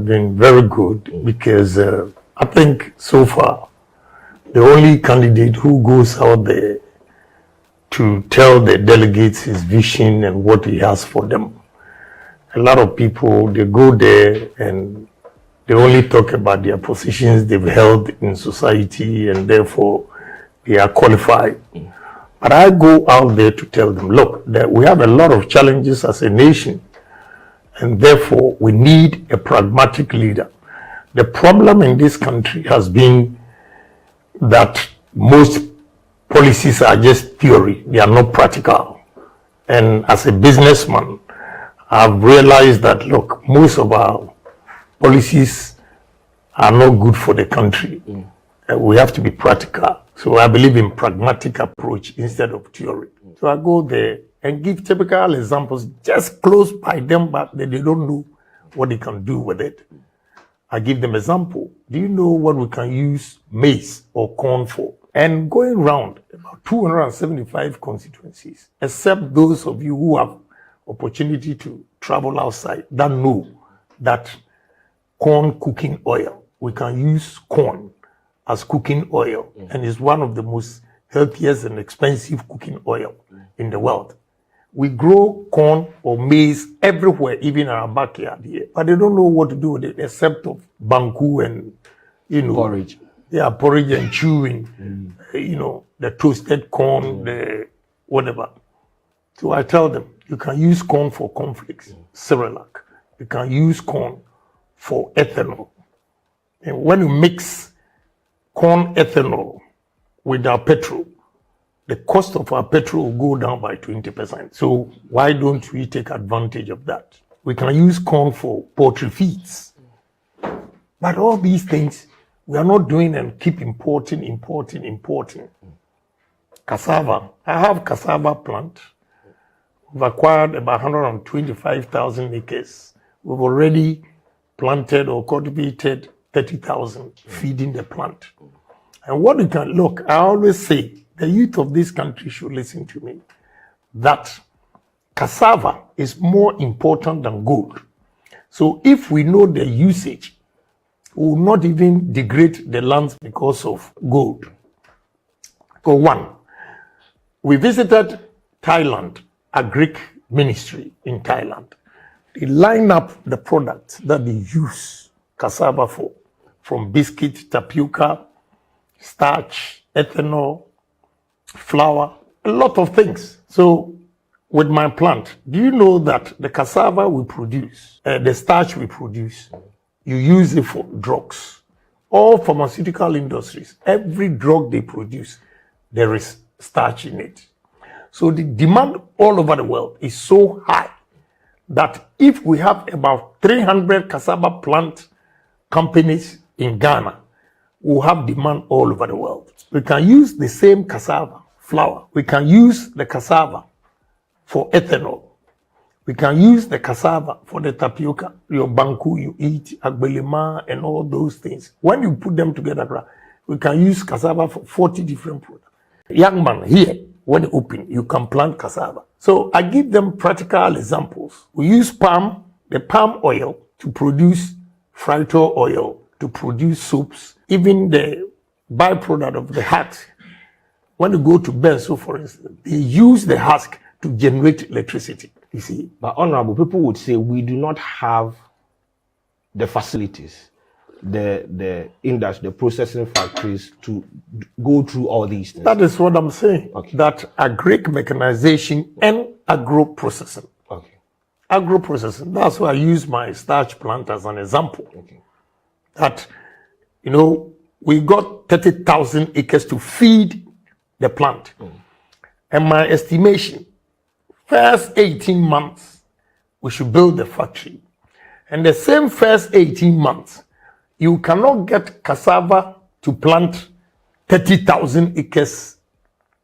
Been very good because I think so far the only candidate who goes out there to tell the delegates his vision and what he has for them. A lot of people, they go there and they only talk about their positions they've held in society and therefore they are qualified. But I go out there to tell them, look, that we have a lot of challenges as a nation. And therefore, we need a pragmatic leader. The problem in this country has been that most policies are just theory. They are not practical. And as a businessman, I've realized that, look, most of our policies are not good for the country. We have to be practical. So I believe in pragmatic approach instead of theory. So I go there and give typical examples just close by them, but they don't know what they can do with it. I give them example. Do you know what we can use maize or corn for? And going around about 275 constituencies, except those of you who have opportunity to travel outside, that know that corn cooking oil, we can use corn as cooking oil, and it's one of the most healthiest and expensive cooking oil in the world. We grow corn or maize everywhere, even in our backyard here. But they don't know what to do with it except of banku and, porridge. Yeah, porridge and chewing, the toasted corn, the whatever. So I tell them, you can use corn for cornflakes, Cerelac. You can use corn for ethanol. And when you mix corn ethanol with our petrol, the cost of our petrol will go down by 20%. So why don't we take advantage of that? We can use corn for poultry feeds. But all these things, we are not doing and keep importing. Cassava. I have cassava plant. We've acquired about 125,000 acres. We've already planted or cultivated 30,000 feeding the plant. And what you can look, I always say, the youth of this country should listen to me, that cassava is more important than gold. So if we know the usage, we will not even degrade the lands because of gold. For one, we visited Thailand, a Greek ministry in Thailand. They line up the products that they use cassava for, from biscuit, tapioca, starch, ethanol, flour, a lot of things. So with my plant, do you know that the cassava we produce, the starch we produce, you use it for drugs. All pharmaceutical industries, every drug they produce, there is starch in it. So the demand all over the world is so high that if we have about 300 cassava plant companies in Ghana, we'll have demand all over the world. We can use the same cassava flour. We can use the cassava for ethanol. We can use the cassava for the tapioca, your banku you eat, agbelema, and all those things. When you put them together, we can use cassava for 40 different products. Young man, here, when you open, you can plant cassava. So I give them practical examples. We use the palm oil to produce frito oil, to produce soaps, even the byproduct of the husk. When you go to Benso, for instance, they use the husk to generate electricity, you see. But honorable, people would say we do not have the facilities, the industry, the processing factories to go through all these things. That is what I'm saying. Okay. That agric mechanization and agro-processing. Okay. Agro-processing, that's why I use my starch plant as an example. Okay. That, we got 30,000 acres to feed the plant. And my estimation, first 18 months, we should build the factory. And the same first 18 months, you cannot get cassava to plant 30,000 acres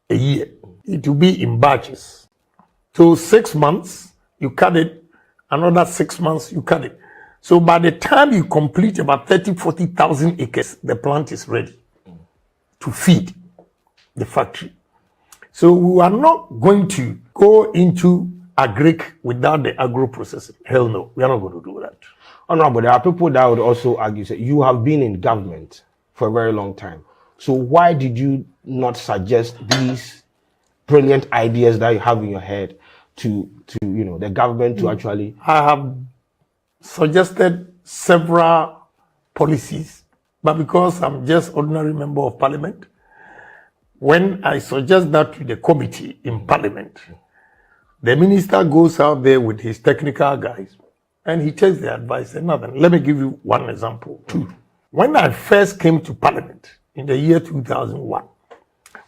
a year. It will be in batches. So 6 months, you cut it. Another 6 months, you cut it. So by the time you complete about 40,000 acres, the plant is ready to feed the factory. So we are not going to go into agric without the agro processing. Hell no, we are not going to do that. Honorable, there are people that would also argue that you have been in government for a very long time. So why did you not suggest these brilliant ideas that you have in your head to the government to actually? I have suggested several policies, but because I'm just ordinary member of parliament, when I suggest that to the committee in parliament, the minister goes out there with his technical guys and he takes the advice and nothing. Let me give you one example too. When I first came to parliament in the year 2001,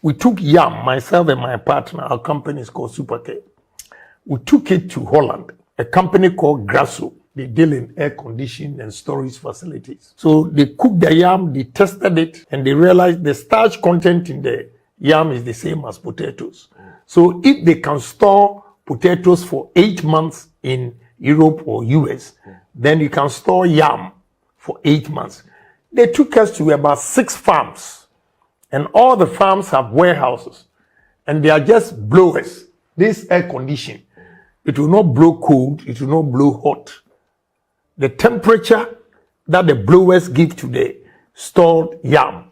we took yam, myself and my partner, our company is called Supercare. We took it to Holland, a company called Grasso. They deal in air conditioning and storage facilities. So they cooked the yam, they tested it, and they realized the starch content in the yam is the same as potatoes. So if they can store potatoes for 8 months in Europe or US, then you can store yam for 8 months. They took us to about 6 farms, and all the farms have warehouses, and they are just blowers. This air condition, it will not blow cold, it will not blow hot. The temperature that the blowers give to the stored yam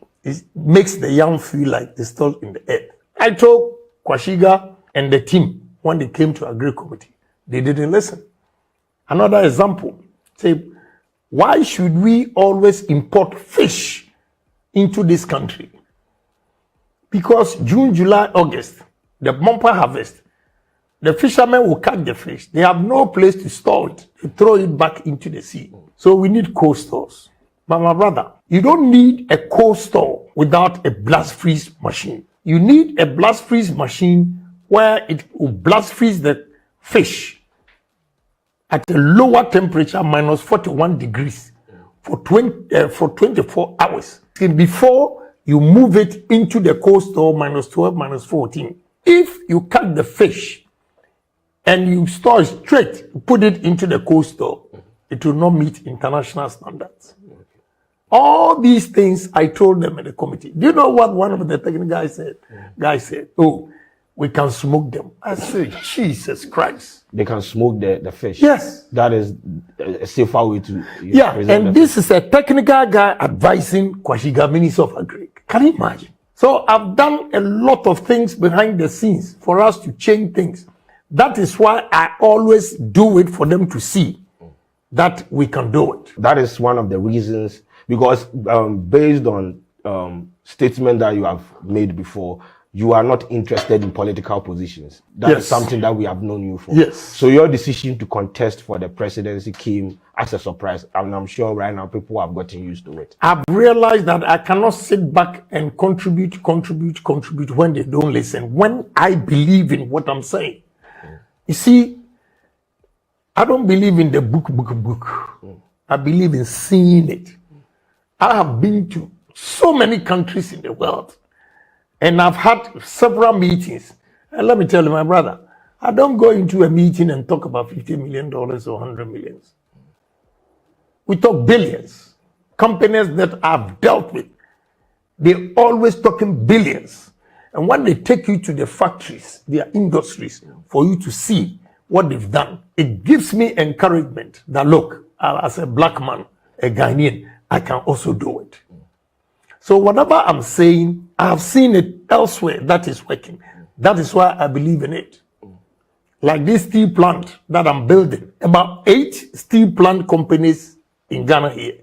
makes the yam feel like it's stored in the earth. I told Kwashiga and the team when they came to Agri Committee, they didn't listen. Another example, say, why should we always import fish into this country? Because June, July, August, the bumper harvest, the fishermen will catch the fish. They have no place to store it. They throw it back into the sea. So we need cold stores. But my brother, you don't need a cold store without a blast freeze machine. You need a blast freeze machine where it will blast freeze the fish at a lower temperature, minus 41 degrees, for 24 hours. And before you move it into the cold store, minus 12, minus 14. If you cut the fish and you store it straight, put it into the cold store, it will not meet international standards. All these things I told them at the committee. Do you know what one of the technical guys said? Guy said, oh, we can smoke them. I said, Jesus Christ. They can smoke the fish. Yes. That is a safer way to and this is a technical guy advising Kwashiga, Minister of Agri. Can you imagine? So I've done a lot of things behind the scenes for us to change things. That is why I always do it for them to see that we can do it. That is one of the reasons, because based on statement that you have made before, you are not interested in political positions. That is something that we have known you for. Yes. So your decision to contest for the presidency came as a surprise, and I'm sure right now people have gotten used to it. I've realized that I cannot sit back and contribute when they don't listen. When I believe in what I'm saying. You see, I don't believe in the book. I believe in seeing it. I have been to so many countries in the world, and I've had several meetings. And let me tell you, my brother, I don't go into a meeting and talk about $50 million or 100 million. We talk billions. Companies that I've dealt with, they're always talking billions. And when they take you to the factories, their industries, for you to see what they've done, it gives me encouragement that, look, as a black man, a Ghanaian, I can also do it. So whatever I'm saying, I have seen it elsewhere that is working. That is why I believe in it. Like this steel plant that I'm building, about 8 steel plant companies in Ghana here,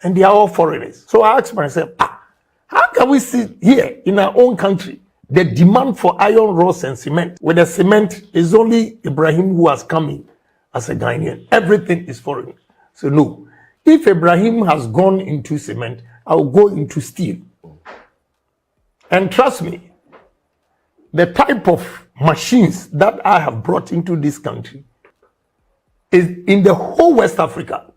and they are all foreigners. So I asked myself, how can we sit here in our own country? The demand for iron rods and cement. With the cement, is only Ibrahim who has come in as a Ghanaian. Everything is foreign. So no. If Ibrahim has gone into cement, I will go into steel. And trust me, the type of machines that I have brought into this country is in the whole West Africa.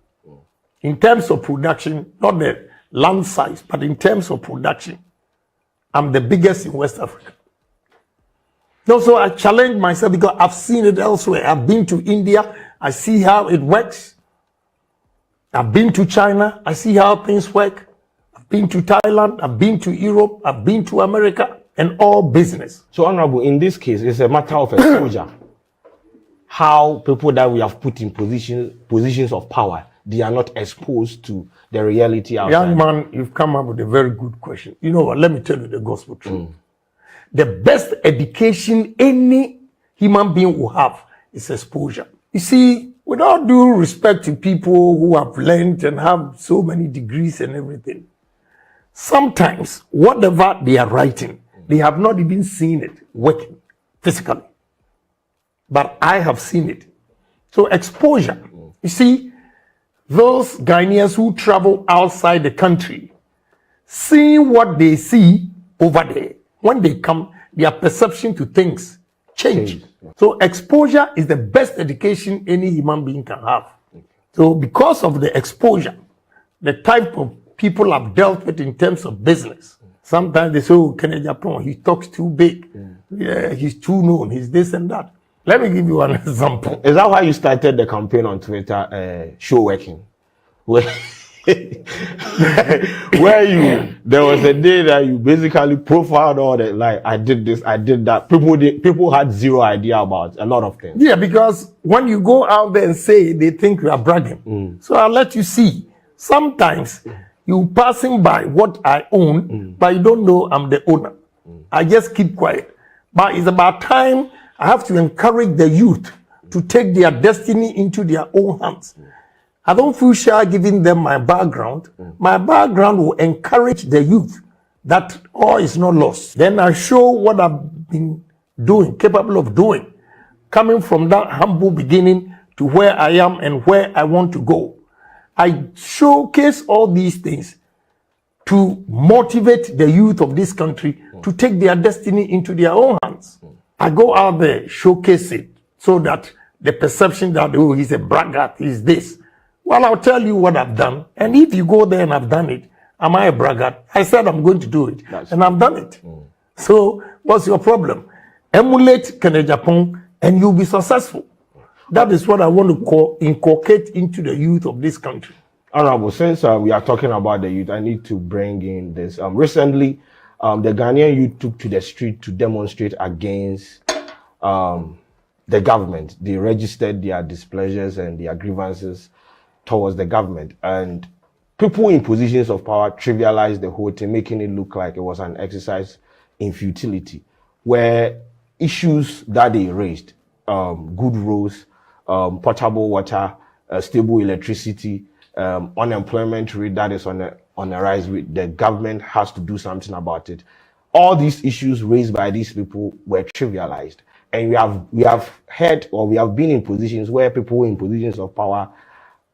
In terms of production, not the land size, but in terms of production, I'm the biggest in West Africa. So I challenge myself because I've seen it elsewhere. I've been to India. I see how it works. I've been to China. I see how things work. I've been to Thailand. I've been to Europe. I've been to America, and all business. So, Honorable, in this case, it's a matter of exposure. how people that we have put in positions of power, they are not exposed to the reality outside. Young man, you've come up with a very good question. You know what? Let me tell you the gospel truth. The best education any human being will have is exposure. You see, with all due respect to people who have learned and have so many degrees and everything, sometimes whatever they are writing, they have not even seen it working physically. But I have seen it. So exposure. You see, those Ghanaians who travel outside the country, seeing what they see over there, when they come, their perception to things change. So exposure is the best education any human being can have. So because of the exposure, the type of people I've dealt with in terms of business, sometimes they say, oh, Agyapong, he talks too big. Yeah, he's too known, he's this and that. Let me give you an example. Is that why you started the campaign on Twitter, Show Working? Where there was a day that you basically profiled all that, like, I did this, I did that. People had zero idea about a lot of things. Yeah, because when you go out there and say, they think you are bragging. So I'll let you see. Sometimes you passing by what I own, but you don't know I'm the owner. I just keep quiet. But it's about time I have to encourage the youth to take their destiny into their own hands. I don't feel shy giving them my background. My background will encourage the youth that all is not lost. Then I show what I've been doing, capable of doing, coming from that humble beginning to where I am and where I want to go. I showcase all these things to motivate the youth of this country to take their destiny into their own hands. I go out there, showcase it, so that the perception that, oh, he's a braggart, he's this. Well, I'll tell you what I've done. And if you go there and I've done it, am I a braggart? I said I'm going to do it. And I've done it. So what's your problem? Emulate Agyapong and you'll be successful. That is what I want to inculcate into the youth of this country. Honorable, since we are talking about the youth, I need to bring in this. Recently, the Ghanaian youth took to the street to demonstrate against the government. They registered their displeasures and their grievances towards the government. And people in positions of power trivialized the whole thing, making it look like it was an exercise in futility, where issues that they raised, good roads, potable water, stable electricity, unemployment rate that is on a rise, the government has to do something about it. All these issues raised by these people were trivialized. And we have heard, or we have been in positions where people in positions of power,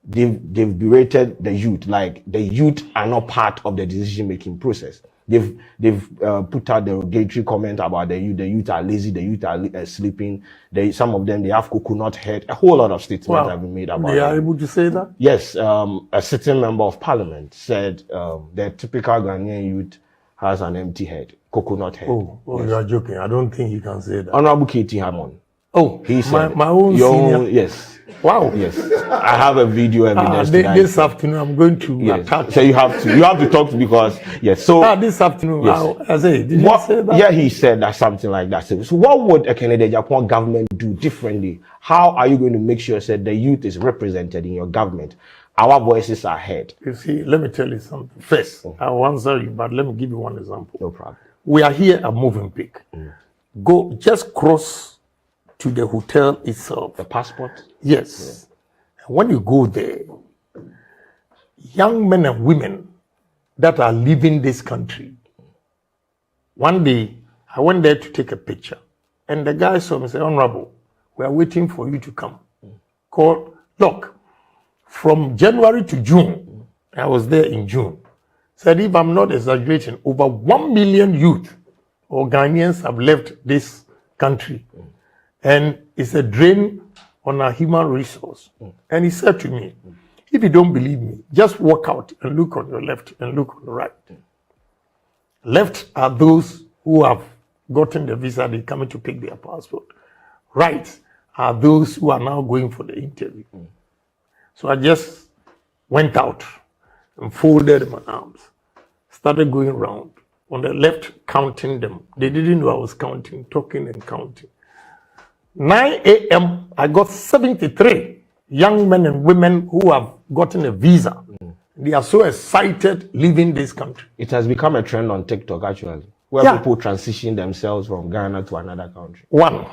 they've berated the youth, like the youth are not part of the decision-making process. They've put out derogatory comment about the youth are lazy, the youth are sleeping. Some of them, they have coconut head. A whole lot of statements have been made about it. They are able to say that? Yes, a sitting member of parliament said the typical Ghanaian youth has an empty head, coconut head. Oh, yes. You are joking. I don't think he can say that. Honorable Katie Hammond. Oh, he said my own senior. Yes. Wow. Yes. I have a video evidence. This afternoon, I'm going to attack. So you have to talk to, because yes. So this afternoon, yes. I say, did you say that? Yeah, he said that, something like that. So what would a Agyapong government do differently? How are you going to make sure that the youth is represented in your government? Our voices are heard. You see, let me tell you something. First, I will answer you, but let me give you one example. No problem. We are here at Moving Peak. Go, just cross to the hotel itself. The passport? Yes. Yeah. And when you go there, young men and women that are leaving this country, one day I went there to take a picture, and the guy saw me and said, Honorable, we are waiting for you to come. Called, look, from January to June, I was there in June, said if I'm not exaggerating, over 1 million youth or Ghanaians have left this country. And it's a drain on our human resource. And he said to me, if you don't believe me, just walk out and look on your left and look on the right. Left are those who have gotten the visa, they're coming to pick their passport. Right are those who are now going for the interview. So I just went out and folded my arms, started going around. On the left, counting them. They didn't know I was counting, talking and counting. 9 a.m., I got 73 young men and women who have gotten a visa. They are so excited leaving this country. It has become a trend on TikTok, actually, where people transition themselves from Ghana to another country. One,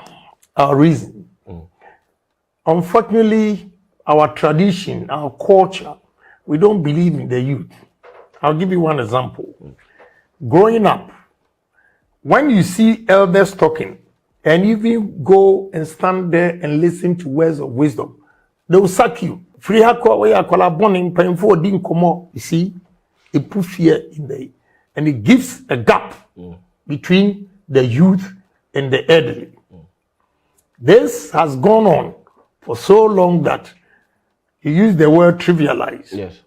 our reason. Unfortunately, our tradition, our culture, we don't believe in the youth. I'll give you one example. Growing up, when you see elders talking, and even go and stand there and listen to words of wisdom, they will sack you. Free painful you see, it puts fear in there. And it gives a gap between the youth and the elderly. This has gone on for so long that you use the word trivialize. Yes.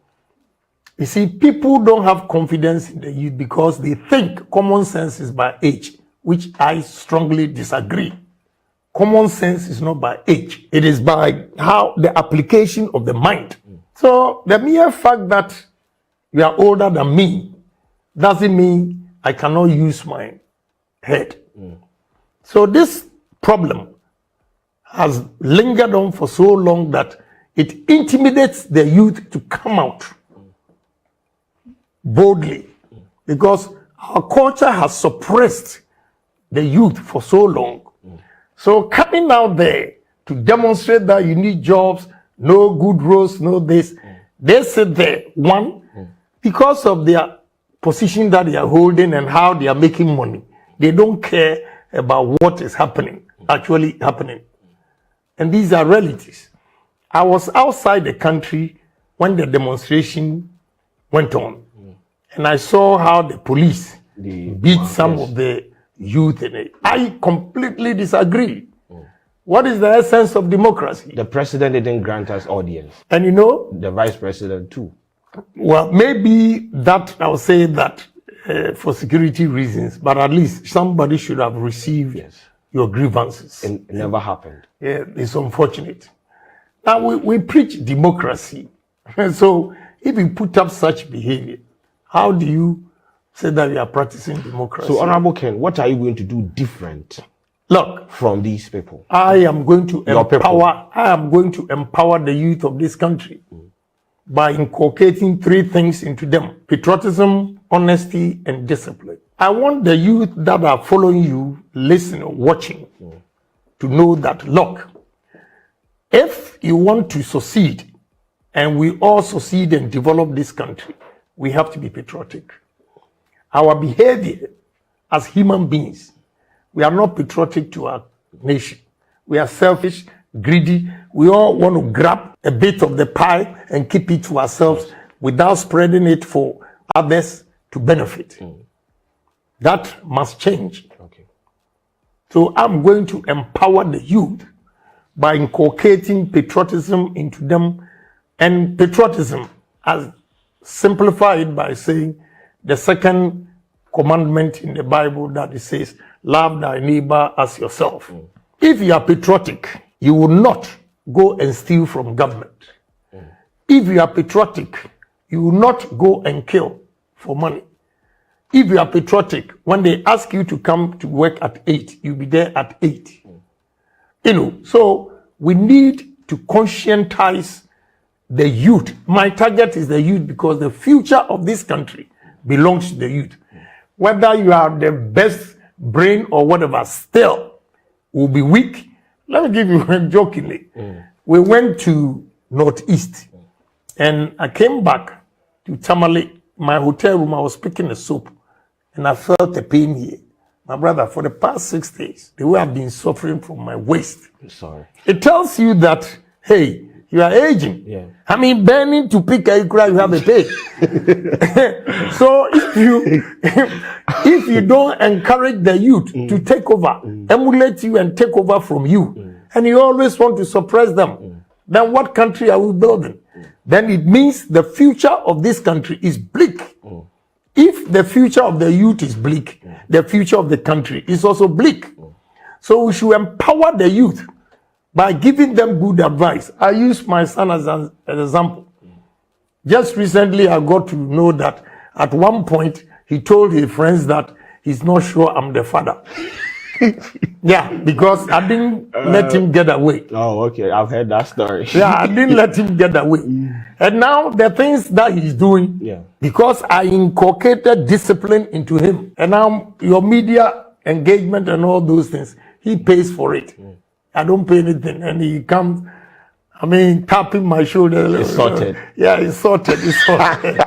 You see, people don't have confidence in the youth because they think common sense is by age, which I strongly disagree. Common sense is not by age. It is by how the application of the mind. So the mere fact that you are older than me doesn't mean I cannot use my head. So this problem has lingered on for so long that it intimidates the youth to come out boldly, because our culture has suppressed the youth for so long. So coming out there to demonstrate that you need jobs, no good roads, no this, they sit there, one, because of their position that they are holding and how they are making money. They don't care about what is actually happening. And these are realities. I was outside the country when the demonstration went on. And I saw how the police beat some of the youth in it. I completely disagree. What is the essence of democracy? The president didn't grant us audience. And you know, the vice president too. Well, maybe that, I'll say that for security reasons, but at least somebody should have received your grievances. And it never happened. Yeah, it's unfortunate. Now, we preach democracy. So if you put up such behavior, how do you say that you are practicing democracy? So, Honorable Ken, what are you going to do different? Look, from these people, I am going to empower the youth of this country by inculcating 3 things into them: patriotism, honesty, and discipline. I want the youth that are following you, listening, watching, to know that, look, if you want to succeed, and we all succeed and develop this country, we have to be patriotic. Our behavior as human beings, we are not patriotic to our nation. We are selfish, greedy. We all want to grab a bit of the pie and keep it to ourselves without spreading it for others to benefit. That must change. Okay. So I'm going to empower the youth by inculcating patriotism into them. And patriotism, as simplified by saying the second commandment in the Bible, that it says, love thy neighbor as yourself. If you are patriotic, you will not go and steal from government. If you are patriotic, you will not go and kill for money. If you are patriotic, when they ask you to come to work at 8, you'll be there at 8. You know, so we need to conscientize the youth. My target is the youth because the future of this country belongs to the youth. Whether you are the best brain or whatever, still will be weak. Let me give you jokingly. We went to Northeast and I came back to Tamale, my hotel room. I was picking a soap and I felt a pain here. My brother, for the past 6 days, the way I've been suffering from my waist. Sorry. It tells you that, hey, you are aging. Yeah. I mean, burning to pick a cry, you have a pain. So if you don't encourage the youth to take over, emulate you and take over from you, and you always want to suppress them, then what country are we building? Then it means the future of this country is bleak. If the future of the youth is bleak, the future of the country is also bleak. So we should empower the youth by giving them good advice. I use my son as an example. Just recently, I got to know that at one point, he told his friends that he's not sure I'm the father. Yeah, because I didn't let him get away. Oh, okay. I've heard that story. Yeah, I didn't let him get away. And now the things that he's doing, Yeah. because I inculcated discipline into him. And now your media engagement and all those things, he pays for it. I don't pay anything. And he comes, tapping my shoulder. It's sorted. Yeah, it's sorted. It's sorted.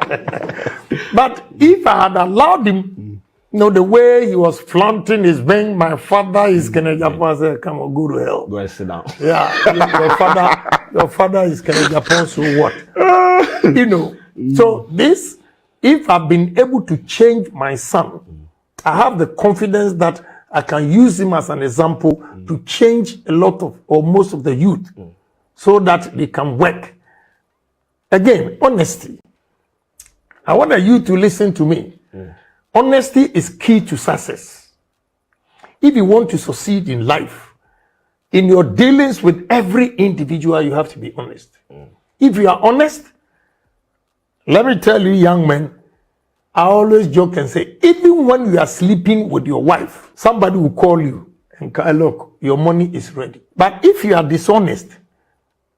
But if I had allowed him, the way he was flaunting his being, my father is Agyapong, I said, come on, go to hell. Go and sit down. Yeah, your father is Agyapong, so what? So this, if I've been able to change my son, I have the confidence that I can use him as an example to change a lot of, or most of the youth, so that they can work. Again, honesty. I want you to listen to me. Honesty is key to success. If you want to succeed in life, in your dealings with every individual, you have to be honest. If you are honest, let me tell you, young men, I always joke and say, even when you are sleeping with your wife, somebody will call you and say, look, your money is ready. But if you are dishonest,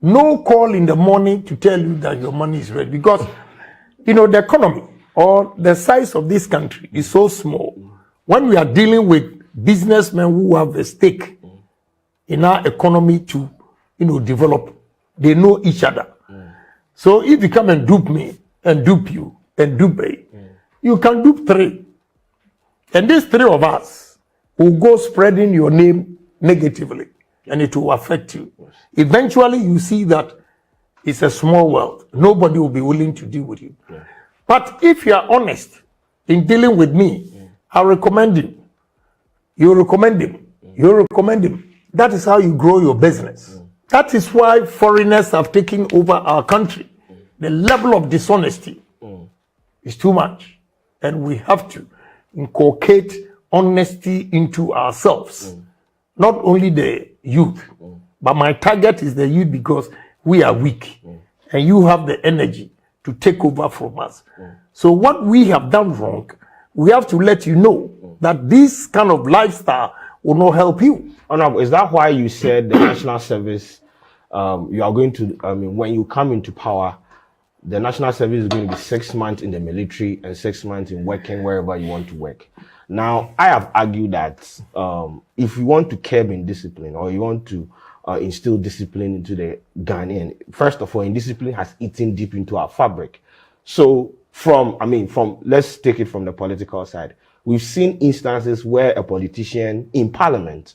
no call in the morning to tell you that your money is ready, because the economy or the size of this country is so small. When we are dealing with businessmen who have a stake in our economy to develop, they know each other. So if you come and dupe me and dupe you and dupe me, you can dupe three. And these three of us will go spreading your name negatively, and it will affect you. Eventually, you see that it's a small world. Nobody will be willing to deal with you. But if you are honest in dealing with me, I recommend him. You recommend him. You recommend him. That is how you grow your business. That is why foreigners have taken over our country. The level of dishonesty is too much. And we have to inculcate honesty into ourselves. Not only the youth, but my target is the youth, because we are weak. And you have the energy to take over from us. So what we have done wrong, we have to let you know that this kind of lifestyle will not help you. Honorable, is that why you said the national service, you are going to, when you come into power, the national service is going to be 6 months in the military and 6 months in working wherever you want to work. Now, I have argued that if you want to curb indiscipline, or you want to instill discipline into the Ghanaian, first of all, indiscipline has eaten deep into our fabric. So let's take it from the political side. We've seen instances where a politician in parliament,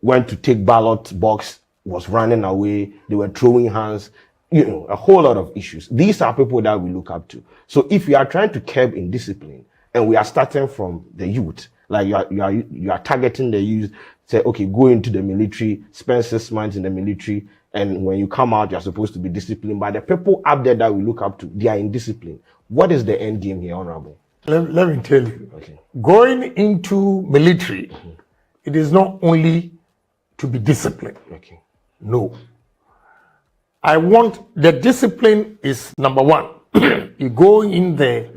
went to take ballot box, was running away, they were throwing hands, a whole lot of issues. These are people that we look up to. So if we are trying to curb indiscipline, and we are starting from the youth, like you are targeting the youth, say, okay, go into the military, spend 6 months in the military, and when you come out, you're supposed to be disciplined. But the people up there that we look up to, they are indisciplined. What is the end game here, Honorable? Let me tell you. Okay. Going into military, it is not only to be disciplined. Okay. No. I want, the discipline is number one. You go in there,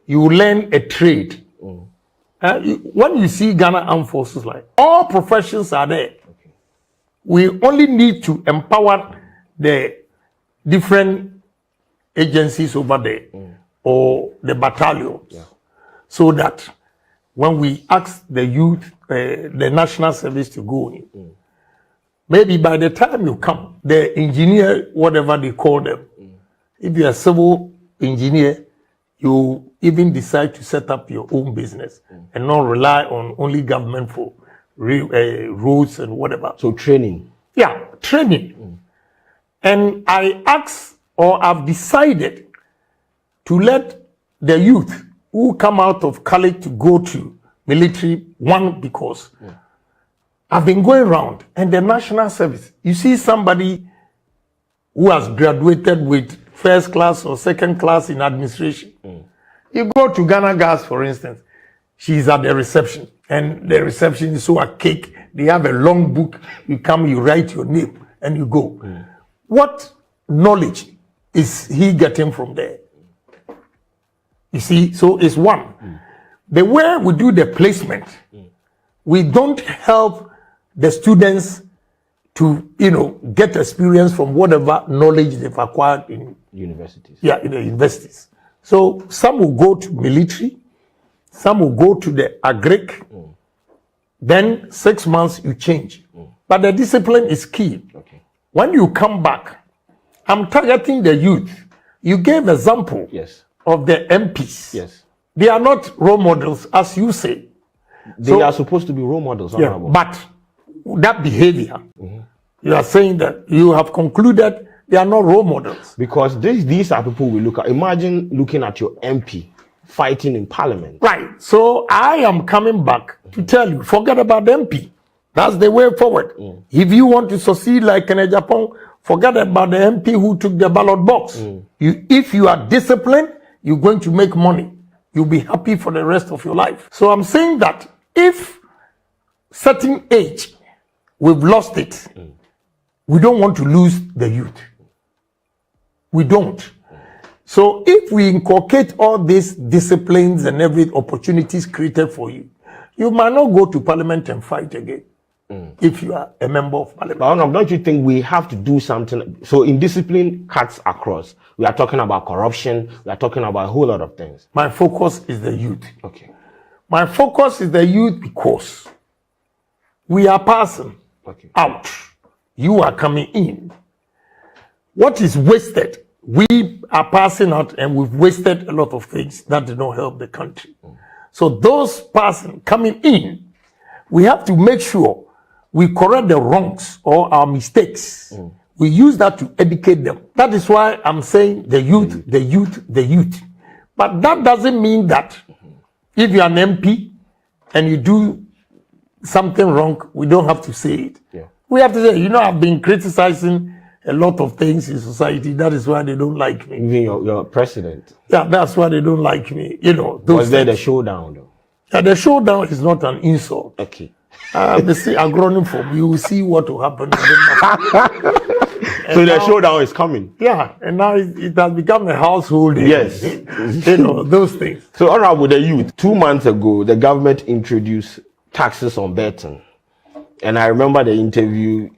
you learn a trade. When you see Ghana Armed Forces, like all professions are there. Okay. We only need to empower the different agencies over there, or the battalions, so that when we ask the youth, the national service to go in, maybe by the time you come, the engineer, whatever they call them, if you're a civil engineer, you even decide to set up your own business and not rely on only government for roads and whatever. So training. Yeah, training. And I ask, or I've decided to let the youth who come out of college to go to military, one, because I've been going around, and the national service, you see somebody who has graduated with first class or second class in administration. You go to Ghana Gas, for instance, she's at the reception, and the reception is so archaic. They have a long book. You come, you write your name, and you go. What knowledge is he getting from there? You see, so it's one. The way we do the placement, we don't help the students to, get experience from whatever knowledge they've acquired in universities. Yeah, in the universities. So some will go to military, some will go to the agric. Then 6 months you change. But the discipline is key. Okay. When you come back, I'm targeting the youth. You gave example Yes. of the MPs. Yes. They are not role models, as you say. They are supposed to be role models. Yeah, but that behavior, you are saying that you have concluded they are not role models. Because these are people we look at. Imagine looking at your MP fighting in parliament. Right. So I am coming back to tell you, forget about the MP. That's the way forward. If you want to succeed like in Agyapong, forget about the MP who took the ballot box. If you are disciplined, you're going to make money. You'll be happy for the rest of your life. So I'm saying that if certain age, we've lost it, we don't want to lose the youth. We don't. So if we inculcate all these disciplines and every opportunities created for you, you might not go to parliament and fight again. If you are a member of parliament. But don't you think we have to do something? So in discipline cuts across. We are talking about corruption. We are talking about a whole lot of things. My focus is the youth. Okay. My focus is the youth because we are passing out. You are coming in. What is wasted? We are passing out and we've wasted a lot of things that did not help the country. So those passing, coming in, we have to make sure we correct the wrongs or our mistakes. We use that to educate them. That is why I'm saying the youth, the youth, the youth. But that doesn't mean that if you're an MP and you do something wrong, we don't have to say it. Yeah. We have to say, I've been criticizing a lot of things in society. That is why they don't like me. Even your president. Yeah, that's why they don't like me. Those Was there the things. showdown though? Yeah, the showdown is not an insult. Okay. They say acronym form. You will see what will happen. So the showdown is coming. Yeah, and now it has become a household. Yes. Those things. So honorable the youth, 2 months ago, the government introduced taxes on betting. And I remember the interview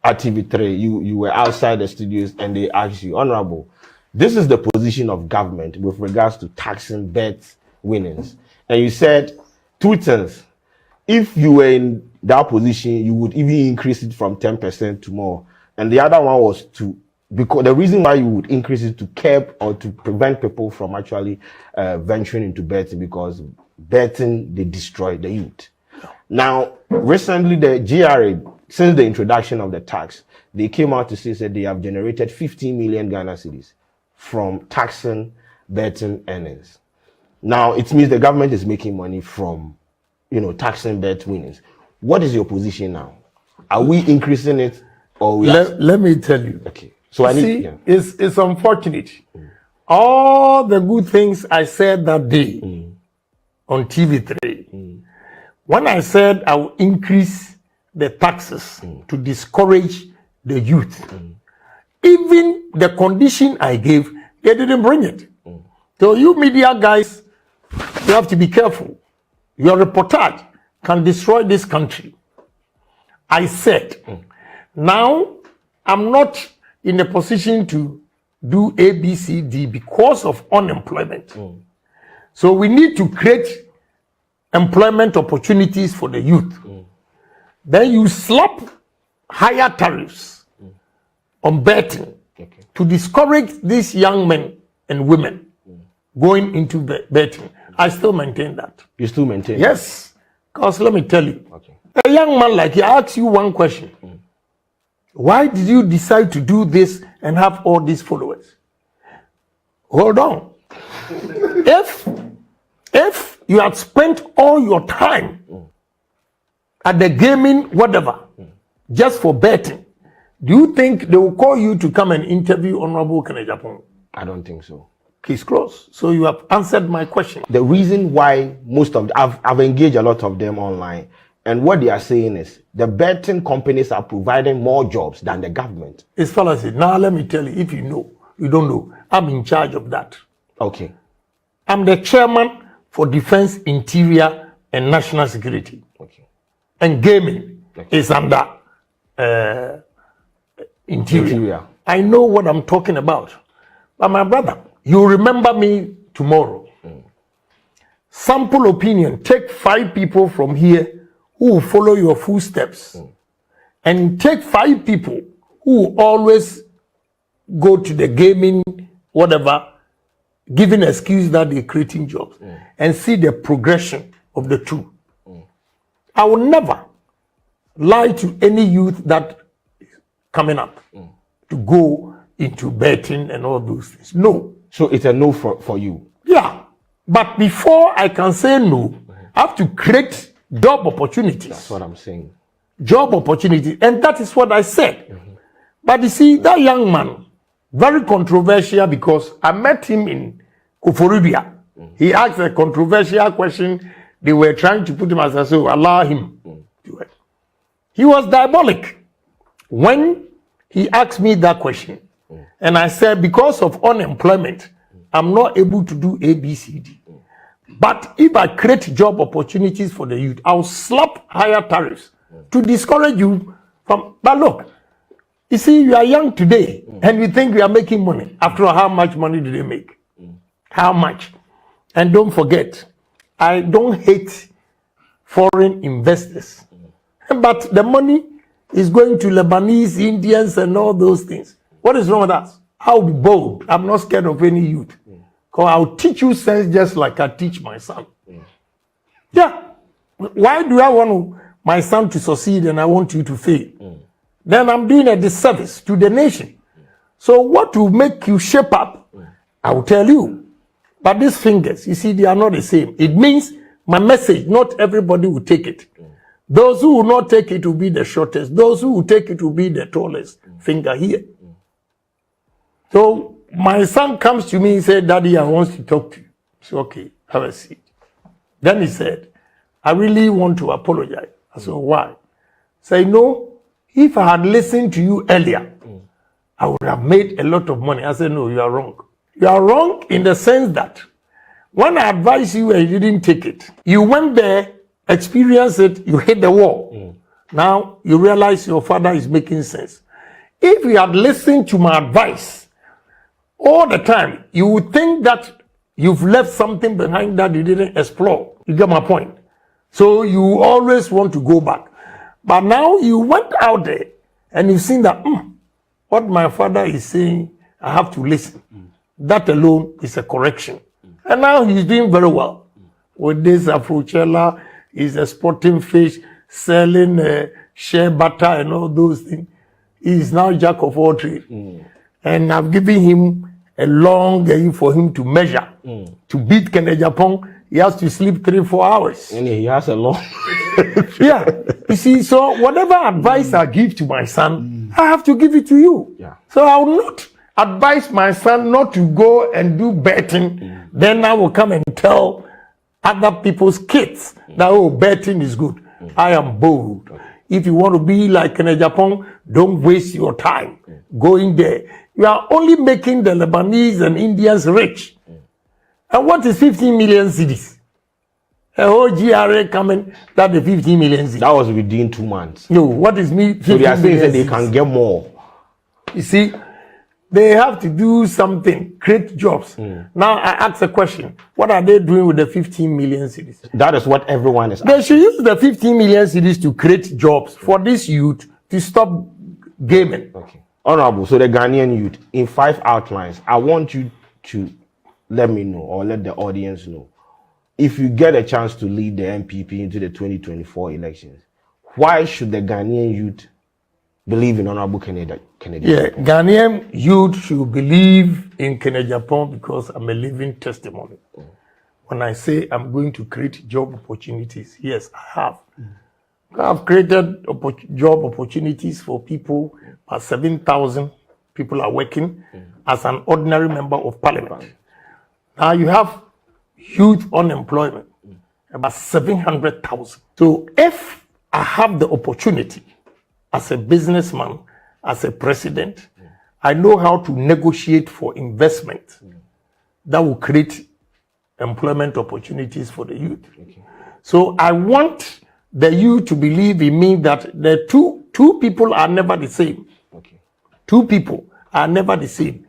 at TV3, you were outside the studios and they asked you, honorable, this is the position of government with regards to taxing bet winnings. And you said two things. If you were in that position, you would even increase it from 10% to more. And the other one was because the reason why you would increase it to curb or to prevent people from actually venturing into betting, because betting, they destroy the youth. Now, recently the GRA, since the introduction of the tax, they came out to say that they have generated 15 million Ghana cedis from taxing betting earnings. Now, it means the government is making money from, taxing bet winnings. What is your position now? Are we increasing it or we Let me tell you. Okay. So I need. It's unfortunate. All the good things I said that day on TV3, when I said I will increase the taxes to discourage the youth, even the condition I gave, they didn't bring it. So you media guys, you have to be careful. Your reportage can destroy this country. I said, now I'm not in a position to do A, B, C, D because of unemployment. So we need to create employment opportunities for the youth. Then you slap higher tariffs on betting to discourage these young men and women going into betting. I still maintain that. You still maintain? Yes. Because let me tell you, a young man like you, I ask you one question. Why did you decide to do this and have all these followers? Hold on. If you had spent all your time at the gaming, whatever, just for betting, do you think they will call you to come and interview Honorable Agyapong? I don't think so. Case closed. So you have answered my question. The reason why I've engaged a lot of them online, and what they are saying is the betting companies are providing more jobs than the government. It's fallacy. Now let me tell you, if you know, you don't know, I'm in charge of that. Okay. I'm the chairman for Defense, Interior, and national security. Okay. And gaming is under interior. I know what I'm talking about. But my brother, you remember me tomorrow. Sample opinion. Take 5 people from here who will follow your footsteps. And take 5 people who will always go to the gaming, whatever, giving excuse that they're creating jobs. And see the progression of the two. I will never lie to any youth that is coming up to go into betting and all those things. No. So it's a no for you? Yeah. But before I can say no, I have to create job opportunities. That's what I'm saying. Job opportunities. And that is what I said. But you see, that young man, very controversial because I met him in Koforibia. He asked a controversial question. They were trying to put him as I say, allow him to it. He was diabolic when he asked me that question. And I said, because of unemployment, I'm not able to do A, B, C, D. But if I create job opportunities for the youth, I'll slap higher tariffs to discourage you from. But look, you see, you are young today and you think you are making money. After all, how much money do they make? How much? And don't forget, I don't hate foreign investors. But the money is going to Lebanese, Indians, and all those things. What is wrong with that? I'll be bold. I'm not scared of any youth. Because I'll teach you sense just like I teach my son. Yeah. Why do I want my son to succeed and I want you to fail? Then I'm doing a disservice to the nation. So what will make you shape up, I will tell you. But these fingers, you see, they are not the same. It means my message, not everybody will take it. Those who will not take it will be the shortest. Those who will take it will be the tallest finger here. So my son comes to me and said, Daddy, I want to talk to you. I said, okay, have a seat. Then he said, I really want to apologize. I said, why? Say, no, if I had listened to you earlier, I would have made a lot of money. I said, no, you are wrong. You are wrong in the sense that when I advised you and you didn't take it, you went there, experienced it, you hit the wall. Now you realize your father is making sense. If you had listened to my advice all the time, you would think that you've left something behind that you didn't explore. You get my point? So you always want to go back. But now you went out there and you've seen that what my father is saying, I have to listen. That alone is a correction. And now he's doing very well. With this Afrochella, he's exporting fish, selling shea butter and all those things. He's now jack of all trades. And I've given him a long game for him to measure. To beat Agyapong, he has to sleep 3-4 hours. And he has a long... Yeah. You see, so whatever advice I give to my son, I have to give it to you. Yeah. So I will not advise my son not to go and do betting. Then I will come and tell other people's kids that, oh, betting is good. I am bold. If you want to be like Agyapong, don't waste your time going there. You are only making the Lebanese and Indians rich. And what is 15 million cedis? A whole GRA coming, that the 15 million cedis. That was within 2 months. No, what is me? So they are saying that they can get more. You see, they have to do something, create jobs. Now I ask a question. What are they doing with the 15 million cedis? That is what everyone is asking. They should use the 15 million cedis to create jobs for this youth to stop gaming. Okay. Honorable, so the Ghanaian youth, in 5 outlines, I want you to let me know or let the audience know. If you get a chance to lead the MPP into the 2024 elections, why should the Ghanaian youth believe in Honorable Kennedy? Yeah, Ghanaian youth should believe in Agyapong because I'm a living testimony. When I say I'm going to create job opportunities, yes, I have. I've created job opportunities for people. 7,000 people are working as an ordinary member of parliament. Now you have youth unemployment, about 700,000. So if I have the opportunity as a businessman, as a president, I know how to negotiate for investment that will create employment opportunities for the youth. So I want the youth to believe in me that the two people are never the same. Okay. Two people are never the same.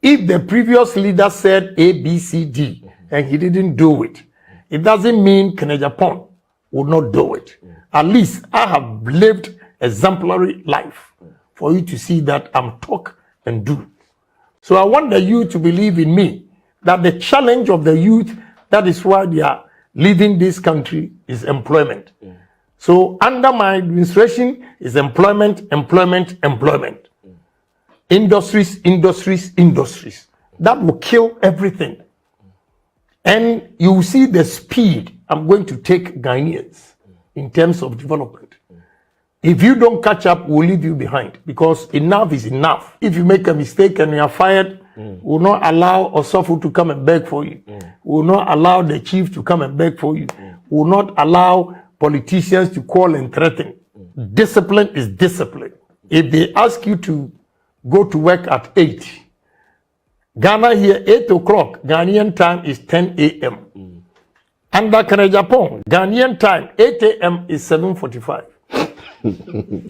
If the previous leader said A, B, C, D, and he didn't do it, it doesn't mean Agyapong will not do it. At least I have lived exemplary life for you to see that I'm talk and do. So I want the youth to believe in me, that the challenge of the youth, that is why they are leaving this country, is employment. So under my administration is employment, employment, employment. Industries, industries, industries. That will kill everything. And you will see the speed I'm going to take Ghanaians in terms of development. If you don't catch up, we'll leave you behind, because enough is enough. If you make a mistake and you are fired, we'll not allow Osofu to come and beg for you. We'll not allow the chief to come and beg for you. We'll not allow politicians to call and threaten. Discipline is discipline. If they ask you to go to work at 8, Ghana here, 8 o'clock, Ghanaian time is 10 a.m. Under Agyapong, Ghanaian time, 8 a.m. is 7:45.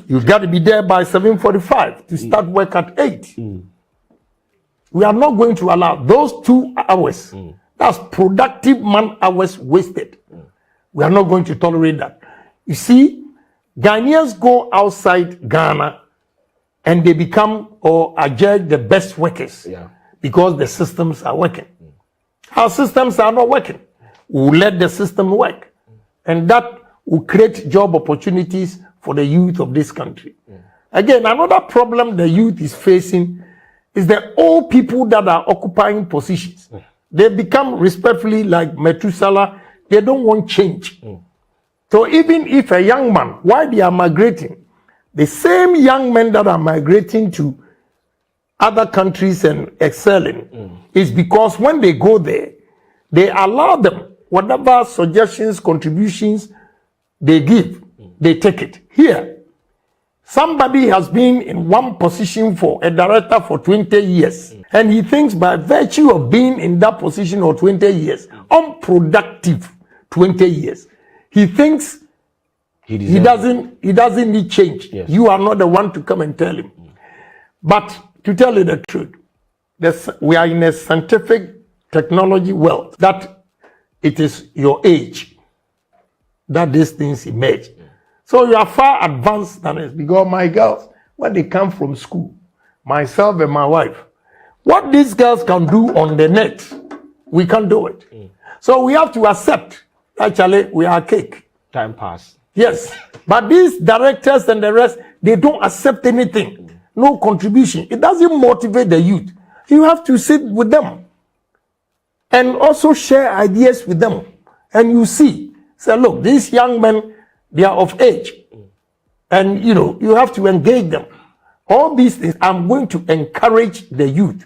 You got to be there by 7:45 to start work at 8. We are not going to allow those 2 hours. That's productive man hours wasted. We are not going to tolerate that. You see, Ghanaians go outside Ghana and they become or are judged the best workers because the systems are working. Our systems are not working. We'll let the system work. And that will create job opportunities for the youth of this country. Again, another problem the youth is facing is the old people that are occupying positions. They become respectfully like Methuselah. They don't want change. So even if a young man, while they are migrating, the same young men that are migrating to other countries and excelling is because when they go there, they allow them whatever suggestions, contributions they give, they take it. Here, somebody has been in one position for a director for 20 years, and he thinks by virtue of being in that position for 20 years, unproductive 20 years, he thinks he doesn't need change. You are not the one to come and tell him. But to tell you the truth, we are in a scientific technology world that it is your age that these things emerge. So you are far advanced than us, because my girls, when they come from school, myself and my wife, what these girls can do on the net, we can't do it. So we have to accept, actually, we are cake. Time pass. Yes, but these directors and the rest, they don't accept anything. No contribution. It doesn't motivate the youth. You have to sit with them and also share ideas with them. And you see, say, look, these young men, they are of age. And, you have to engage them. All these things, I'm going to encourage the youth.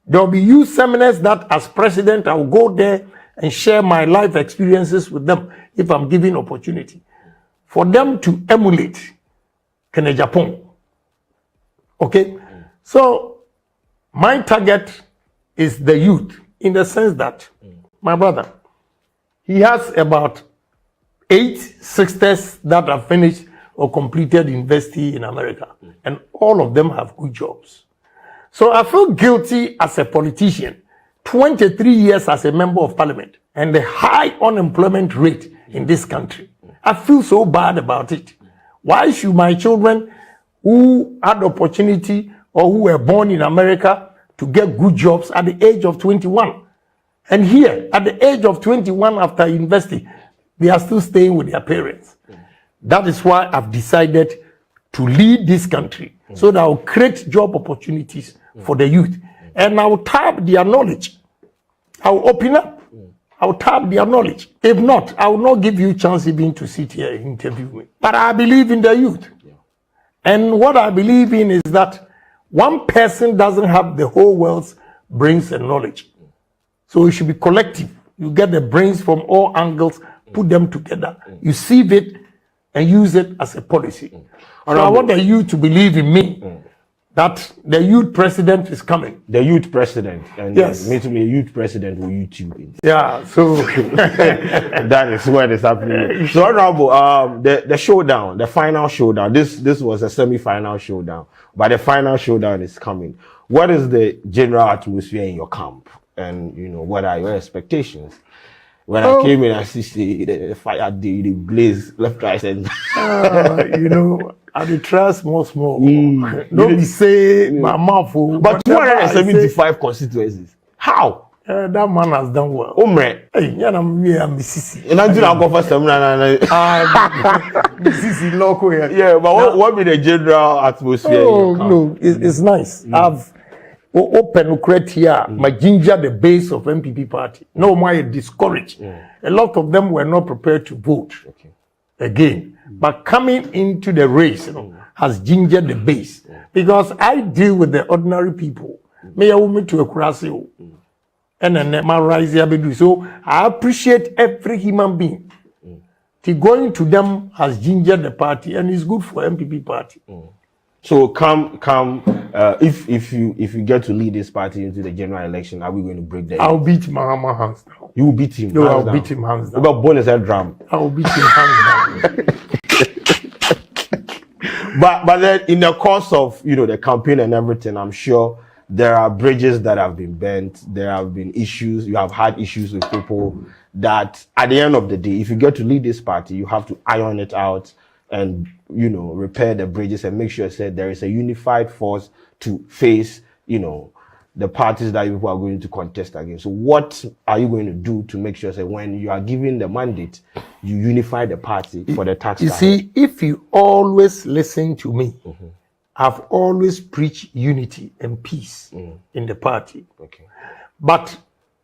There will be youth seminars that, as president, I will go there and share my life experiences with them if I'm given opportunity. For them to emulate Agyapong. Okay? So, my target is the youth, in the sense that, my brother, he has about 8 sisters that have finished or completed university in America. And all of them have good jobs. So I feel guilty as a politician, 23 years as a member of parliament, and the high unemployment rate in this country. I feel so bad about it. Why should my children who had opportunity or who were born in America to get good jobs at the age of 21? And here, at the age of 21 after university, they are still staying with their parents. That is why I've decided to lead this country, so that I'll create job opportunities for the youth. And I'll tap their knowledge. I'll open up. I'll tap their knowledge. If not, I will not give you a chance even to sit here and interview me. But I believe in the youth. And what I believe in is that one person doesn't have the whole world's brains and knowledge. So it should be collective. You get the brains from all angles, put them together. You sieve it and use it as a policy. So I want the youth to believe in me. that the youth president is coming. The youth president. And yes. Me to be a youth president with YouTube. Yeah, so that is what is happening. So Honorable, the showdown, the final showdown. This was a semi-final showdown, but the final showdown is coming. What is the general atmosphere in your camp? And what are your expectations? When I came in, I see the fire, the blaze left, right, and I dey try small. Don't be say my mouth. But 275 constituencies. How? That man has done well. Hey, Mississippi. And I'm doing a first Mississippi local here. Yeah, but what be the general atmosphere? No, it's nice. I've open here, my ginger the base of MPP party. No, my discouraged. A lot of them were not prepared to vote again. But coming into the race, has gingered the base. Because I deal with the ordinary people. May I want to a crasio. And then my rise here. So I appreciate every human being. Going to them has gingered the party and is good for MPP party. So if you get to lead this party into the general election, are we going to break the? I'll beat Mahama hands down. You will beat him. No, I'll beat him hands down. What about bonus and drum? I'll beat him hands down. But then in the course of the campaign and everything, I'm sure there are bridges that have been bent. There have been issues. You have had issues with people that at the end of the day, if you get to lead this party, you have to iron it out and repair the bridges and make sure that there is a unified force to face the parties that people are going to contest against. So what are you going to do to make sure that when you are given the mandate, you unify the party for the tax? You see, if you always listen to me, I've always preached unity and peace in the party. Okay. But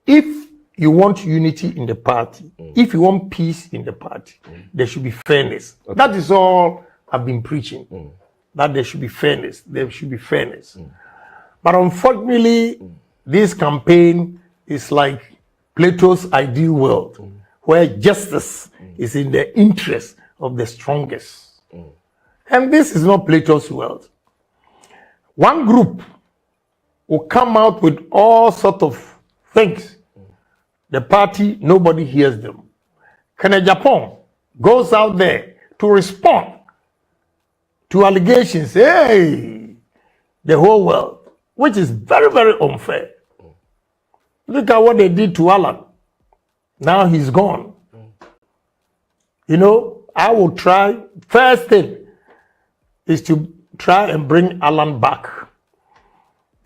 if you want unity in the party, if you want peace in the party, there should be fairness. Okay. That is all I've been preaching. That there should be fairness. There should be fairness. But unfortunately, this campaign is like Plato's ideal world, where justice is in the interest of the strongest. And this is not Plato's world. One group will come out with all sorts of things. The party, nobody hears them. Agyapong goes out there to respond to allegations, the whole world, which is very, very unfair. Look at what they did to Alan. Now he's gone. I will try. First thing is to try and bring Alan back.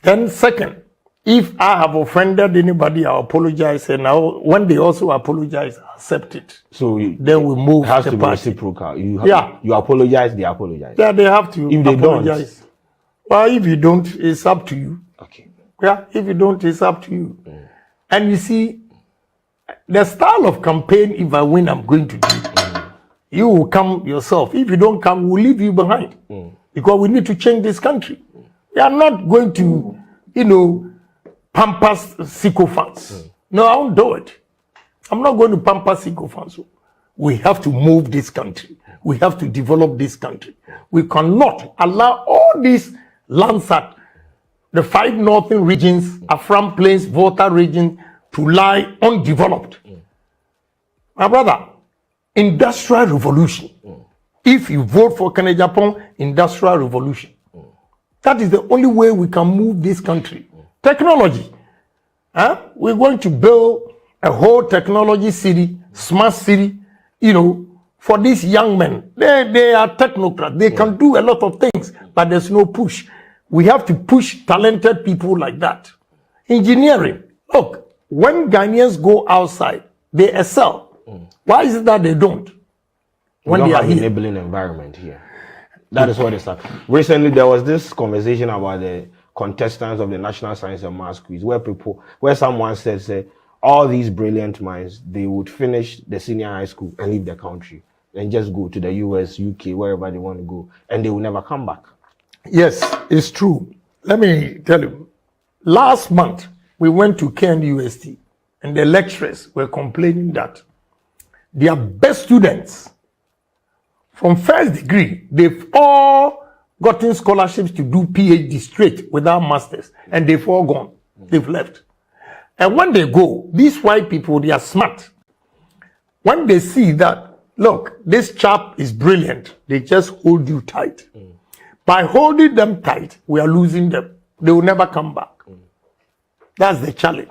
Then second, if I have offended anybody, I apologize. And now when they also apologize, I accept it. So then we move. It has the to be party. Reciprocal. You apologize, they apologize. Yeah, they have to if apologize. They don't. Well, if you don't, it's up to you. Okay. Yeah, if you don't, it's up to you. And you see, the style of campaign, if I win, I'm going to do. You will come yourself. If you don't come, we'll leave you behind. Because we need to change this country. We are not going to, pamper sycophants. No, I won't do it. I'm not going to pamper sycophants. We have to move this country. We have to develop this country. We cannot allow all these Landsat, the 5 northern regions, Afram Plains, Volta region, to lie undeveloped. My brother, industrial revolution. If you vote for Agyapong, industrial revolution. That is the only way we can move this country. Technology. We're going to build a whole technology city, smart city, for these young men. They are technocrats. They can do a lot of things, but there's no push. We have to push talented people like that. Engineering. Look, when Ghanaians go outside, they excel. Why is it that they don't? When they are here. Enabling environment here. That is what it's like. Recently, there was this conversation about the contestants of the National Science and Maths quiz, where someone said, all these brilliant minds, they would finish the senior high school and leave the country and just go to the US, UK, wherever they want to go, and they will never come back. Yes, it's true. Let me tell you, last month, we went to KNUST, and the lecturers were complaining that their best students from first degree, they've all gotten scholarships to do PhD straight without masters, and they've all gone. They've left. And when they go, these white people, they are smart. When they see that, look, this chap is brilliant, they just hold you tight. By holding them tight, we are losing them. They will never come back. That's the challenge.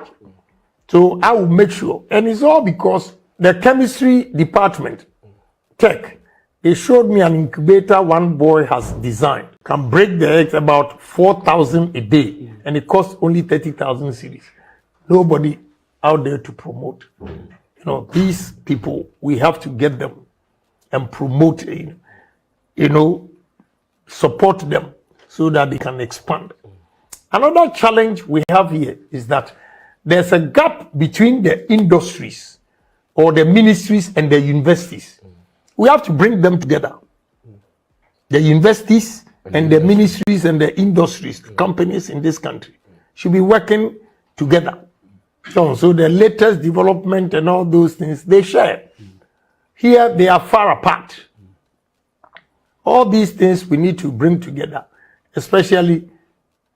So I will make sure, and it's all because the chemistry department, tech, they showed me an incubator one boy has designed. Can break the eggs about 4,000 a day, and it costs only 30,000 cedis. Nobody out there to promote. You know, these people, we have to get them and promote, support them so that they can expand. Another challenge we have here is that there's a gap between the industries or the ministries and the universities. We have to bring them together. The universities and the ministries and the industries, the companies in this country should be working together. So the latest development and all those things, they share. Here, they are far apart. All these things we need to bring together, especially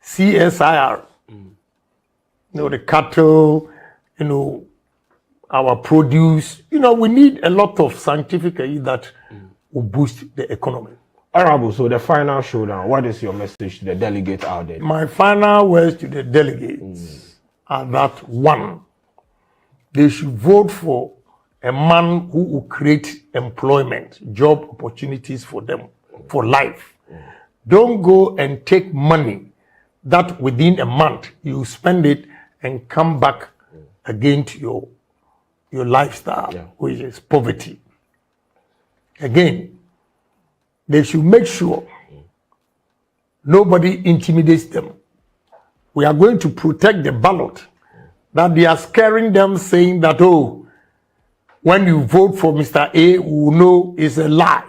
CSIR. The cattle, our produce. We need a lot of scientific aid that will boost the economy. Honorable, so the final showdown, what is your message to the delegates out there? My final words to the delegates are that, one, they should vote for a man who will create employment, job opportunities for them, for life. Don't go and take money that within a month you spend it and come back again to your lifestyle, which is poverty. Again, they should make sure nobody intimidates them. We are going to protect the ballot, that they are scaring them, saying that, oh, when you vote for Mr. A, we will know it's a lie.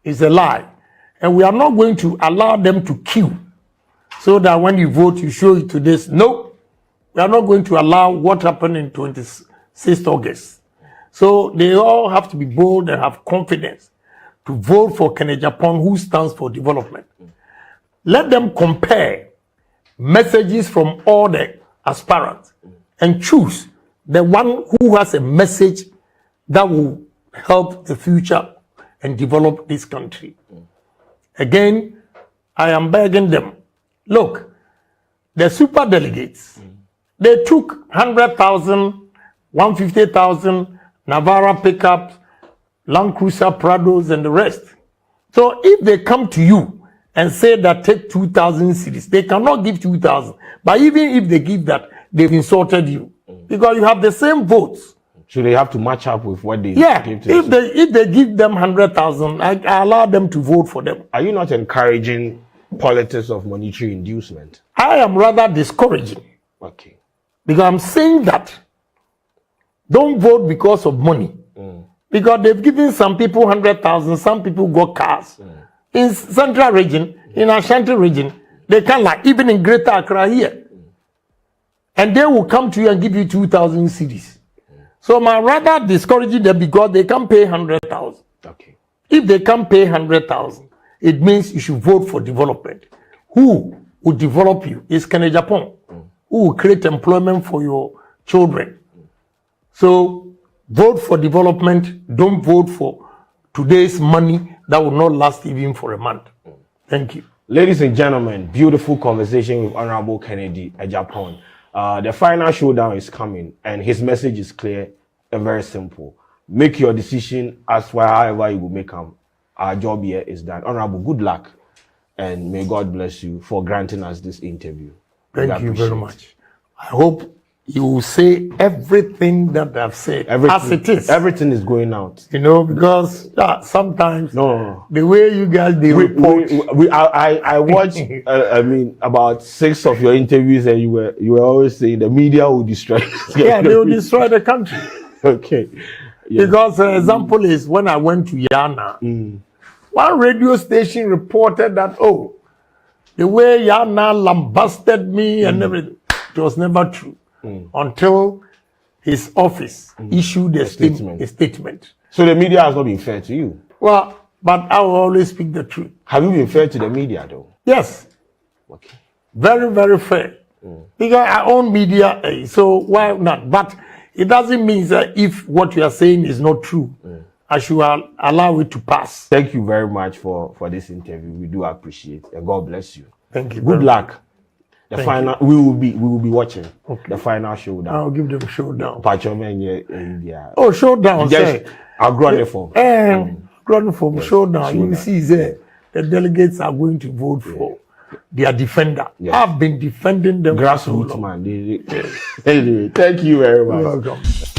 It's a lie. And we are not going to allow them to queue so that when you vote, you show it to this. No, we are not going to allow what happened in 26th August. So they all have to be bold and have confidence to vote for Agyapong, who stands for development. Let them compare messages from all the aspirants and choose the one who has a message that will help the future and develop this country. Again, I am begging them, look, the super delegates, they took 100,000, 150,000 Navara pickups, Land Cruiser Prados, and the rest. So if they come to you and say that take 2,000 cedis, they cannot give 2,000. But even if they give that, they've insulted you because you have the same votes. So they have to match up with what they give to if they give them 100,000, I allow them to vote for them. Are you not encouraging politics of monetary inducement? I am rather discouraging. Okay. Because I'm saying that don't vote because of money. Because they've given some people 100,000, some people got cars. In Central region, in Ashanti region, they can't, like even in Greater Accra here. And they will come to you and give you 2,000 cedis. So I'm rather discouraging them because they can pay 100,000. Okay. If they can pay 100,000, it means you should vote for development. Who will develop you is Agyapong, who will create employment for your children. So vote for development. Don't vote for today's money that will not last even for a month. Thank you. Ladies and gentlemen, beautiful conversation with Honorable Kennedy Agyapong. The final showdown is coming, and his message is clear and very simple. Make your decision as well, however you will make them. Our job here is done. Honorable, good luck, and may God bless you for granting us this interview. Thank you very much. I hope you will say everything that I've said as it is. Everything is going out. Because sometimes the way you guys report. I watched. About 6 of your interviews, and you were always saying the media will destroy. Yeah, they will destroy the country. Okay. Yeah. Because an example is when I went to Yana, one radio station reported that the way Yana lambasted me and everything, it was never true. Until his office issued a statement. So the media has not been fair to you? Well, But I will always speak the truth. Have you been fair to the media, though? Yes. Okay. Very, very fair. Because I own media, so why not? But it doesn't mean that if what you are saying is not true, I should allow it to pass. Thank you very much for this interview. We do appreciate it. And God bless you. Thank you. Good luck. The Thank final we will be watching the final showdown. I'll give them showdown. Oh, Showdown. just I'll grow the form. Ground form showdown. You see there, the delegates are going to vote for their defender. Yes. I've been defending them. Grassroots man. Anyway, thank you very much. You're welcome.